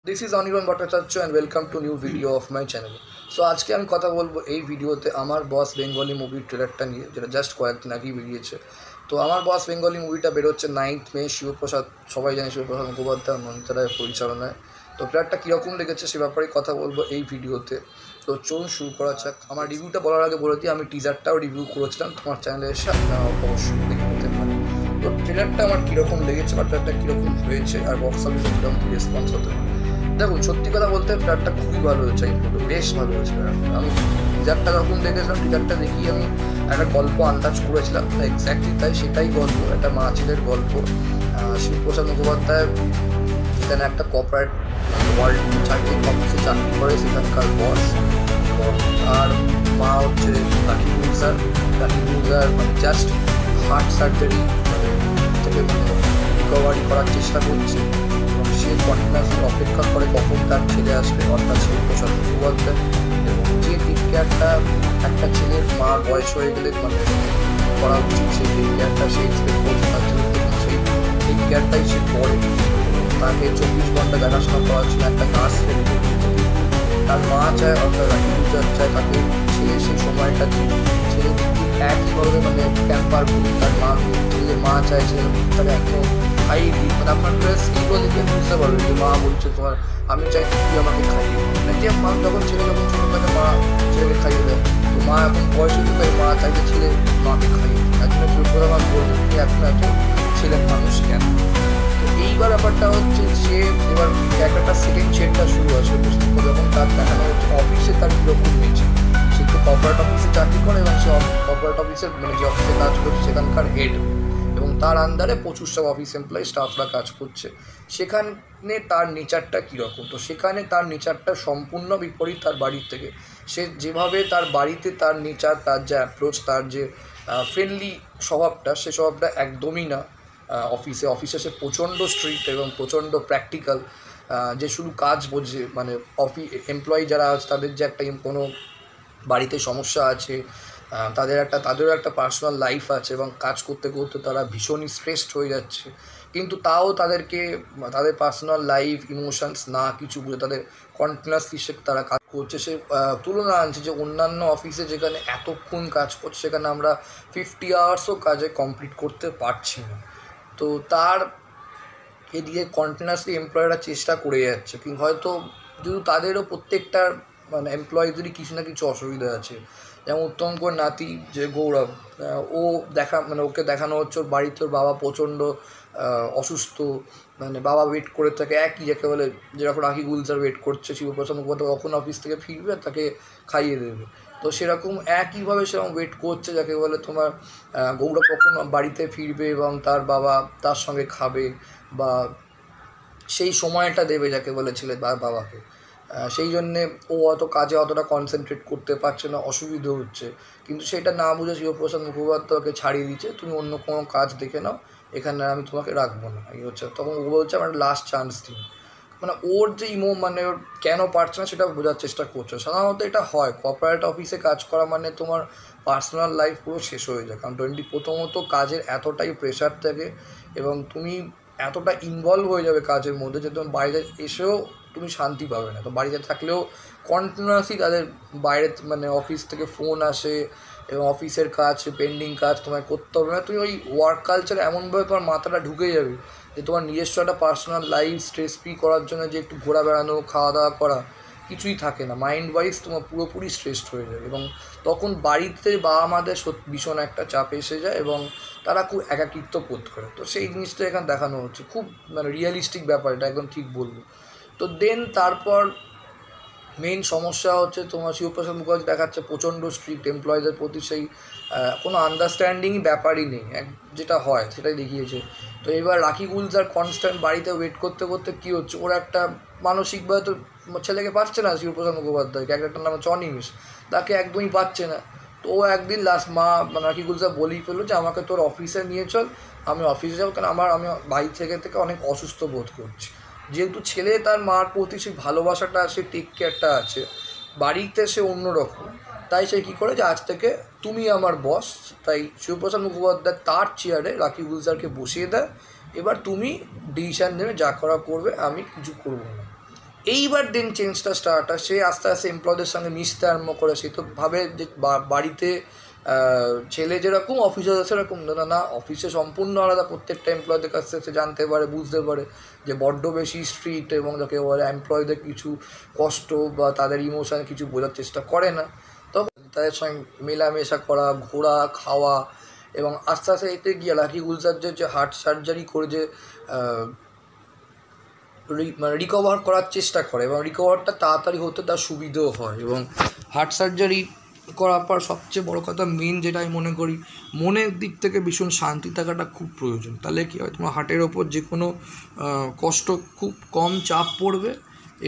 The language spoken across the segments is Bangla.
This is Anirban Bhattacharya and welcome to new video of my channel. So আজকে আমি কথা বলবো এই ভিডিওতে আমার বস বেঙ্গলি মুভির ট্রেলারটা নিয়ে, যেটা জাস্ট কয়েকদিন আগেই বেরিয়েছে। তো আমার বস বেঙ্গলি মুভিটা বেরোচ্ছে 9th মে। শিবপ্রসাদ, সবাই জানে শিবপ্রসাদ মুখোপাধ্যায় মন্ত্র রায়ের পরিচালনায়। তো ট্রেলারটা কীরকম লেগেছে সে ব্যাপারে কথা বলবো এই ভিডিওতে। তো চলুন শুরু করা যাক। আমার রিভিউটা বলার আগে বলে দিই, আমি টিজারটাও রিভিউ করেছিলাম, তোমার চ্যানেলে এসে আপনারা অবশ্যই দেখে নিতে পারেন। তো ট্রেলারটা আমার কীরকম লেগেছে বা ট্রেলারটা কীরকম হয়েছে আর বক্স অফিসে কীরকম রেসপন্স হতে পারে। দেখুন, সত্যি কথা বলতে ট্রেলারটা খুবই ভালো হয়েছে, বেশ ভালো হয়েছে। আমি টিজারটা যখন দেখেছিলাম, টিজারটা দেখি আমি একটা গল্প আন্দাজ করেছিলাম, এক্স্যাক্টলি তাই সেটাই গল্প, একটা মা ছেলের গল্প। শিবপ্রসাদ মুখোপাধ্যায় এখানে একটা কর্পোরেট ওয়ার্ল্ড অফিসে চাকরি করে, সেখানকার বস, এবং আর মা হচ্ছে রাখি গুলজার মানে জাস্ট হার্ট সার্জারি থেকে রিকভারি করার চেষ্টা করছে, এবং সে কন্টিনিউয়াসলি অপেক্ষা করে কখন তার ছেলে আসবে, অর্থাৎ শিবপ্রসাদ মুখোপাধ্যায়। এবং যে টেক কেয়ারটা একটা ছেলের মা বয়স হয়ে গেলে মানে করা উচিত, সেই টেক কেয়ারটা সে এক্সপেক্ট করছে তার ছেলে থেকে, সেই টেক কেয়ারটাই সে করে। তাকে 24 ঘন্টা দেখাশোনা করার জন্য একটা নার্স রেখে, তার মা চায়, অর্থাৎ রাখি গুলজার চায় তাকে ছেলে সেই সময়টা ছেলে একইভাবে মানে ক্যাম্পার করি তার মাকে। ছেলের মা চাইছে তাকে একদম খাইয়ে দিই, মানে আপনার স্কিলও দেখে বুঝতে পারবে যে মা বলছে তোমার আমি চাই তুই আমাকে খাইয়ে। মানে যে মা যখন ছেলে যখন ছোটো থাকে মা ছেলেকে খাইয়ে দেয়, তো মা এখন বয়স হতে পারে, মা চাইছে ছেলে মাকে খাইয়ে। একজনের ছোটো আমার বলবে তুমি এখন এত ছেলের মানুষ কেন। তো এইবার ব্যাপারটা হচ্ছে সে এবার একটা সেকেন্ড শেডটা শুরু আছে, যখন তার দেখানো হচ্ছে অফিসে তার কীরকম হয়েছে। সে তো কর্পোরেট অফিসে চাকরি করে, এবং সে কর্পোরেট অফিসের মানে যে অফিসে কাজ করছে সেখানকার হেড, এবং তার আন্ডারে প্রচুর সব অফিস এমপ্লয়ি স্টাফরা কাজ করছে। সেখানে তার নেচারটা কীরকম, তো সেখানে তার নেচারটা সম্পূর্ণ বিপরীত তার বাড়ির থেকে। সে যেভাবে তার বাড়িতে তার নেচার, তার যে অ্যাপ্রোচ, তার যে ফ্রেন্ডলি স্বভাবটা, সে স্বভাবটা একদমই না অফিসে সে প্রচণ্ড স্ট্রিক্ট এবং প্রচণ্ড প্র্যাকটিক্যাল। যে শুধু কাজ বোঝে, মানে এমপ্লয়ি যারা আছে তাদের যে একটা কোনো বাড়িতে সমস্যা আছে, তাদেরও একটা পার্সোনাল লাইফ আছে, এবং কাজ করতে করতে তারা ভীষণই স্ট্রেসড হয়ে যাচ্ছে, কিন্তু তাও তাদেরকে তাদের পার্সোনাল লাইফ ইমোশনস না কিছু বুঝে তাদের কন্টিনিউয়াসলি তারা কাজ করছে। সে তুলনা আনছে যে অন্যান্য অফিসে যেখানে এতক্ষণ কাজ করছে, সেখানে আমরা 50 আওয়ার্সও কাজে কমপ্লিট করতে পারছি না। তো তার এদিকে কন্টিনিউয়াসলি এমপ্লয়িরা চেষ্টা করে যাচ্ছে, কিন্তু হয়তো যদি তাদেরও প্রত্যেকটা মানে এমপ্লয়িদেরই কিছু না কিছু অসুবিধা আছে। যেমন উত্তমকর নাতি যে গৌরব, ও মানে ওকে দেখানো হচ্ছে ওর বাড়িতে ওর বাবা প্রচণ্ড অসুস্থ, মানে বাবা ওয়েট করে থাকে একই, যাকে বলে যেরকম রাখি গুলজার ওয়েট করছে শিবপ্রসাদ মুখোপাধ্যায় কখন অফিস থেকে ফিরবে তাকে খাইয়ে দেবে। তো সেরকম একইভাবে সেরকম ওয়েট করছে, যাকে বলে তোমার গৌরব কখন বাড়িতে ফিরবে এবং তার বাবা তার সঙ্গে খাবে বা সেই সময়টা দেবে, যাকে বলে ছেলে বাবাকে। সেই জন্যে ও কাজে অতটা কনসেন্ট্রেট করতে পারছে না, অসুবিধা হচ্ছে। কিন্তু সেটা না বুঝে শিবপ্রসাদ মুখোপাধ্যায়কে ছাড়িয়ে দিচ্ছে, তুমি অন্য কোনো কাজ দেখে নাও, এখানে আমি তোমাকে রাখবো না, এই হচ্ছে। তখন ও বলছে আমার লাস্ট চান্স দিন। মানে ওর যে মানে ওর কেন পারছে না সেটা বোঝার চেষ্টা করছে। সাধারণত এটা হয়, কর্পোরেট অফিসে কাজ করা মানে তোমার পার্সোনাল লাইফ পুরো শেষ হয়ে যায়, কারণ প্রথমত কাজের এতটাই প্রেশার থাকে, এবং তুমি এতটা ইনভলভ হয়ে যাবে কাজের মধ্যে যে তুমি বাইরে এসেও তুমি শান্তি পাবে না। তো বাড়িতে থাকলেও কন্টিনিউয়াসলি তাদের বাইরে মানে অফিস থেকে ফোন আসে, এবং অফিসের কাজ পেন্ডিং কাজ তোমায় করতে হবে না। তুমি ওই ওয়ার্ক কালচার এমনভাবে তোমার মাথাটা ঢুকে যাবে যে তোমার নিজস্ব একটা পার্সোনাল লাইফ স্ট্রেস ফ্রি করার জন্য যে একটু ঘোরা বেড়ানো, খাওয়া দাওয়া করা কিছুই থাকে না। মাইন্ড ওয়াইজ তোমার পুরোপুরি স্ট্রেসড হয়ে যাবে, এবং তখন বাড়িতে বাবা মাদের ভীষণ একটা চাপ এসে যায়, এবং তারা খুব একাকিত্ব বোধ করে। তো সেই জিনিসটা এখানে দেখানো হচ্ছে, খুব মানে রিয়েলিস্টিক ব্যাপার, এটা একদম ঠিক বলবো। তো দেন তারপর মেইন সমস্যা হচ্ছে তোমার শিবপ্রসাদ মুখোপাধ্যায় দেখাচ্ছে প্রচণ্ড স্ট্রিক্ট এমপ্লয়ীদের প্রতি, সেই কোনো আন্ডারস্ট্যান্ডিংই ব্যাপারই নেই, যেটা হয় সেটাই দেখিয়েছে। তো এবার রাখি গুলজার কনস্ট্যান্ট বাড়িতে ওয়েট করতে করতে কী হচ্ছে, ওরা একটা মানসিকভাবে তো ছেলেকে পাচ্ছে না, শিবপ্রসাদ মুখোপাধ্যায় ক্যারেক্টারটার নাম হচ্ছে অনিমেষ, তাকে একদমই পাচ্ছে না। তো ও একদিন লাস্ট রাখি গুলজার বলেই ফেললো যে আমাকে তোর অফিসে নিয়ে চল, আমি অফিসে যাবো, কারণ আমি বাড়ি থেকে অনেক অসুস্থ বোধ করছি। যেহেতু ছেলে তার মার প্রতি সেই ভালোবাসাটা আছে, টেক কেয়ারটা আছে, বাড়িতে সে অন্যরকম, তাই সে কী করে যে আজ থেকে তুমি আমার বস। তাই শিবপ্রসাদ মুখোপাধ্যায় তার চেয়ারে রাখি গুলজারকে বসিয়ে দেয়, এবার তুমি ডিসিশান নেবে, যা করা করবে, আমি কিছু করবো না। এইবার দেন চেঞ্জটা স্টার্ট হয়, সে আস্তে আস্তে এমপ্লয়দের সঙ্গে মিশতে আরম্ভ করে। সে তো ভাবে যে বাড়িতে ছেলে যেরকম অফিসে সেরকম না, না অফিসে সম্পূর্ণ আলাদা। প্রত্যেকটা এমপ্লয়দের কাছ থেকে সে জানতে পারে, বুঝতে পারে যে বড্ড বেশি স্ট্রিক্ট, এবং যাকে বলে এমপ্লয়ীদের কিছু কষ্ট বা তাদের ইমোশন কিছু বোঝার চেষ্টা করে না। তবে তাদের সঙ্গে মেলামেশা করা, ঘোরা, খাওয়া, এবং আস্তে আস্তে এতে গিয়ে লাকি গুলজারের যে হার্ট সার্জারি করে যে মানে রিকভার করার চেষ্টা করে, এবং রিকভারটা তাড়াতাড়ি হতে তার সুবিধেও হয়। এবং হার্ট সার্জারি করার পর সবচেয়ে বড় কথা মেন যেটা আমি মনে করি, মনের দিক থেকে ভীষণ শান্তি থাকাটা খুব প্রয়োজন। তাহলে কী হয়, তোমার হার্টের ওপর যে কোনো কষ্ট খুব কম চাপ পড়বে,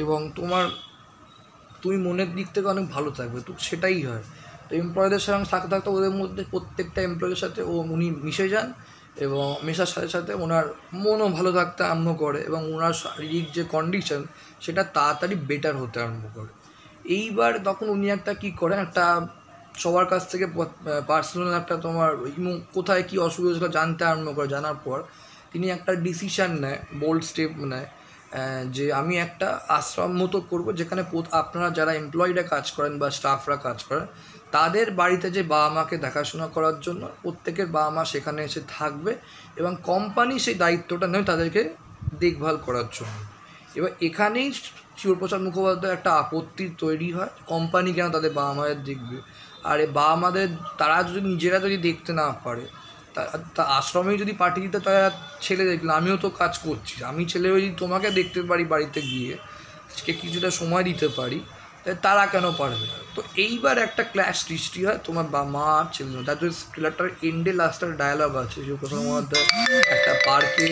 এবং তুমি মনের দিক থেকে অনেক ভালো থাকবে। তো সেটাই হয়। তো এমপ্লয়ীদের সঙ্গে থাকতে থাকতে ওদের মধ্যে প্রত্যেকটা এমপ্লয়ীদের সাথে উনি মিশে যান, এবং মেশার সাথে সাথে ওনার মনও ভালো থাকতে আরম্ভ করে, এবং ওনার শারীরিক যে কন্ডিশন সেটা তাড়াতাড়ি বেটার হতে আরম্ভ করে। এইবার তখন উনি একটা কী করেন, একটা সবার কাছ থেকে পার্সোনাল একটা তোমার কোথায় কী অসুবিধা ছিল জানতে আরম্ভ করে। জানার পর তিনি একটা ডিসিশান নেয়, বোল্ড স্টেপ নেয়, যে আমি একটা আশ্রম মতো করবো, যেখানে আপনারা যারা এমপ্লয়িরা কাজ করেন বা স্টাফরা কাজ করেন, তাদের বাড়িতে যে বাবা মাকে দেখাশোনা করার জন্য প্রত্যেকের বাবা মা সেখানে এসে থাকবে, এবং কোম্পানি সেই দায়িত্বটা নেয় তাদেরকে দেখভাল করার জন্য। এবার এখানেই শিবপ্রসাদ মুখোপাধ্যায় একটা আপত্তি তৈরি হয়, কোম্পানি কেন তাদের বাবা মায়ের দেখবে। আর এই বাবা মাদের তারা যদি নিজেরা যদি দেখতে না পারে, তা আশ্রমেই যদি পাঠিয়ে দিতে, তারা ছেলে দেখলে আমিও তো কাজ করছি, আমি ছেলে যদি তোমাকে দেখতে পারি বাড়িতে গিয়ে, কিছুটা সময় দিতে পারি, তারা কেন পারবে না? তো এইবার একটা ক্ল্যাশ সৃষ্টি হয় তোমার মা আর ছেলে। তার জন্য ট্রেলারটার এন্ডে লাস্টের ডায়ালগ আছে, যে প্রথম মধ্যে একটা পার্কে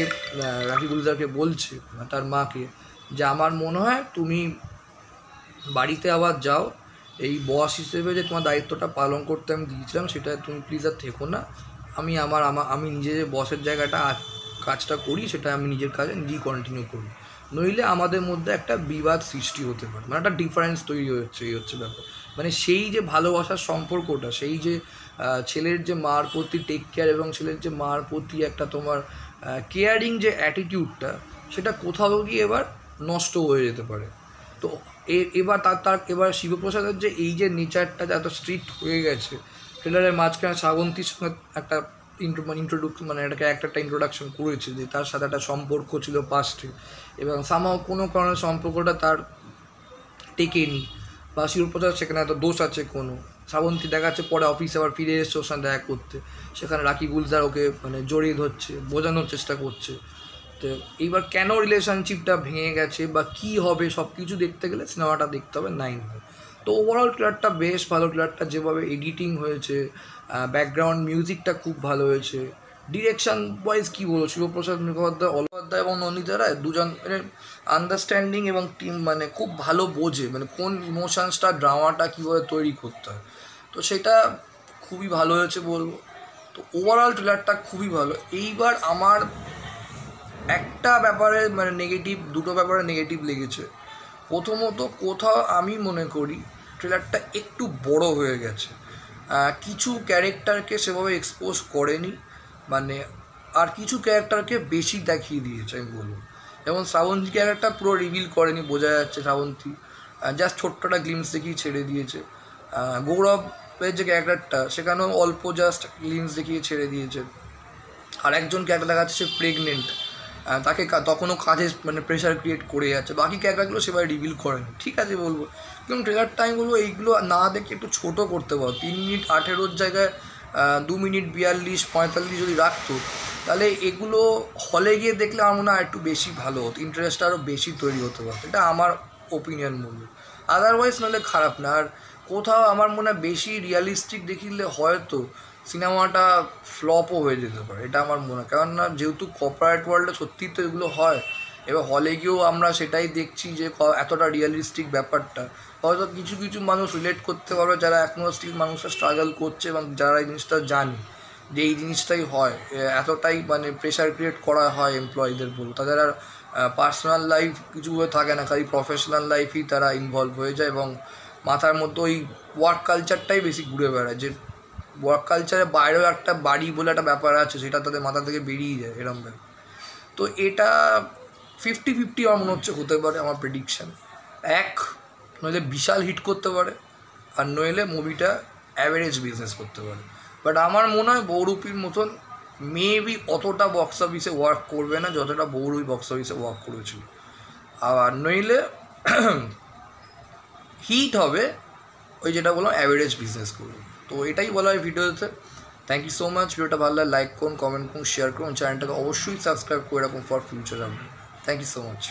রাখি গুলজারকে বলছে তার মাকে, যে আমার মনে হয় তুমি বাড়িতে আবার যাও, এই বস হিসেবে যে তোমার দায়িত্বটা পালন করতে আমি দিয়েছিলাম সেটা তুমি প্লিজ আর থেকো না। আমি নিজে যে বসের জায়গাটা কাজটা করি সেটা আমি নিজের কাজে নিজেই কন্টিনিউ করি, নইলে আমাদের মধ্যে একটা বিবাদ সৃষ্টি হতে পারে, মানে একটা ডিফারেন্স তৈরি হচ্ছে। এই হচ্ছে ব্যাপার, মানে সেই যে ভালোবাসার সম্পর্কটা, সেই যে ছেলের যে মার প্রতি টেক কেয়ার, এবং ছেলের যে মার প্রতি একটা তোমার কেয়ারিং যে অ্যাটিটিউডটা, সেটা কোথাও গিয়ে এবার নষ্ট হয়ে যেতে পারে। তো এবার এবার শিবপ্রসাদের যে এই যে নেচারটা এত স্ট্রিক্ট হয়ে গেছে, ট্রেলারের মাঝখানে শ্রাবন্তীর সঙ্গে একটা মানে একটা ক্যারেক্টারটা ইন্ট্রোডাকশন করেছে, যে তার সাথে একটা সম্পর্ক ছিল পাস্টে, এবং সামাও কোনো কারণে সম্পর্কটা তার টেকেনি, বা শিবপ্রসাদ সেখানে এত দোষ আছে কোনো। শ্রাবন্তী দেখাচ্ছে পরে অফিসে আবার ফিরে এসছে ওর সঙ্গে দেখা করতে, সেখানে রাকি গুলজার ওকে মানে জড়িয়ে ধরছে, বোঝানোর চেষ্টা করছে। তো এইবার কেন রিলেশনশিপটা ভেঙে গেছে বা কী হবে, সব কিছু দেখতে গেলে সিনেমাটা দেখতে হবে 9। তো ওভারঅল ট্রেলারটা বেশ ভালো। ট্রেলারটা যেভাবে এডিটিং হয়েছে, ব্যাকগ্রাউন্ড মিউজিকটা খুব ভালো হয়েছে। ডিরেকশন ওয়াইজ কী বলবো, শিবপ্রসাদ মুখোপাধ্যায় এবং নন্দিতা রায় দুজন আন্ডারস্ট্যান্ডিং এবং টিম, মানে খুব ভালো বোঝে মানে কোন ইমোশনসটা ড্রামাটা কীভাবে তৈরি করতে হয়। তো সেটা খুবই ভালো হয়েছে বলবো। তো ওভারঅল ট্রেলারটা খুবই ভালো। এইবার আমার একটা ব্যাপারে মানে দুটো ব্যাপারে নেগেটিভ লেগেছে। প্রথমত কোথাও আমি মনে করি ট্রেলারটা একটু বড় হয়ে গেছে, কিছু ক্যারেক্টারকে সেভাবে এক্সপোজ করেনি, মানে আর কিছু ক্যারেক্টারকে বেশি দেখিয়ে দিয়েছে আমি বলবো। যেমন শ্রাবন্তী ক্যারেক্টার পুরো রিভিল করেনি, বোঝা যাচ্ছে শ্রাবন্তী জাস্ট ছোট্টটা গ্লিমস দেখিয়ে ছেড়ে দিয়েছে। গৌরবের যে ক্যারেক্টারটা সেখানেও অল্প জাস্ট গ্লিমস দেখিয়ে ছেড়ে দিয়েছে। আর একজন ক্যারেক্টার দেখাচ্ছে সে প্রেগনেন্ট, তাকে তখনও কাজে মানে প্রেশার ক্রিয়েট করে যাচ্ছে। বাকি ক্যারেক্টারগুলো সেভাবে রিভিল করেনি, ঠিক আছে বলবো। কিন্তু ট্রেলারটা আমি বলবো এইগুলো না দেখে একটু ছোটো করতে পারো। 3 মিনিট 18 জায়গায় 2 মিনিট 42-45 যদি রাখতো, তাহলে এগুলো হলে গিয়ে দেখলে আমার মনে হয় একটু বেশি ভালো হতো, ইন্টারেস্টটা আরও বেশি তৈরি হতে পারতো। এটা আমার ওপিনিয়ন বলবো। আদারওয়াইজ নাহলে খারাপ না। আর কোথাও আমার মনে হয় বেশি রিয়ালিস্টিক দেখিলে হয়তো সিনেমাটা ফ্লপও হয়ে যেতে পারে, এটা আমার মনে হয়। কেননা যেহেতু কর্পোরেট ওয়ার্ল্ডে সত্যিই তো এগুলো হয়, এবার হলে গিয়েও আমরা সেটাই দেখছি যে এতটা রিয়ালিস্টিক ব্যাপারটা হয়তো কিছু কিছু মানুষ রিলেট করতে পারবে, যারা এখনও স্টিল মানুষরা স্ট্রাগল করছে, এবং যারা এই জিনিসটা জানে যে এই জিনিসটাই হয়, এতটাই মানে প্রেশার ক্রিয়েট করা হয় এমপ্লয়ীদের বলবো। তাদের আর পার্সোনাল লাইফ কিছু থাকে না, খালি প্রফেশনাল লাইফেই তারা ইনভলভ হয়ে যায়, এবং মাথার মধ্যে ওই ওয়ার্ক কালচারটাই বেশি ঘুরে বেড়ায়, যে ওয়ার্ক কালচারের বাইরেও একটা বাড়ি বলে একটা ব্যাপার আছে, সেটা তাদের মাথা থেকে বেরিয়ে যায় এরকম ব্যাপার। তো এটা 50-50 আমার মনে হচ্ছে হতে পারে, আমার প্রেডিকশান। এক নইলে বিশাল হিট করতে পারে, আর নইলে মুভিটা অ্যাভারেজ বিজনেস করতে পারে। বাট আমার মনে হয় বহুরূপীর মতন মেবি অতটা বক্স অফিসে ওয়ার্ক করবে না যতটা বহুরূপী বক্স অফিসে ওয়ার্ক করেছিল। আর নইলে হিট হবে, ওই যেটা বললাম অ্যাভারেজ বিজনেস করবে। তো এটাই বলা হয় ভিডিওতে। Thank you so much. ভিডিওটা ভালো লাগে লাইক করুন, কমেন্ট করুন, শেয়ার করুন, চ্যানেলটাকে অবশ্যই সাবস্ক্রাইব করে রাখুন for future update. Thank you so much.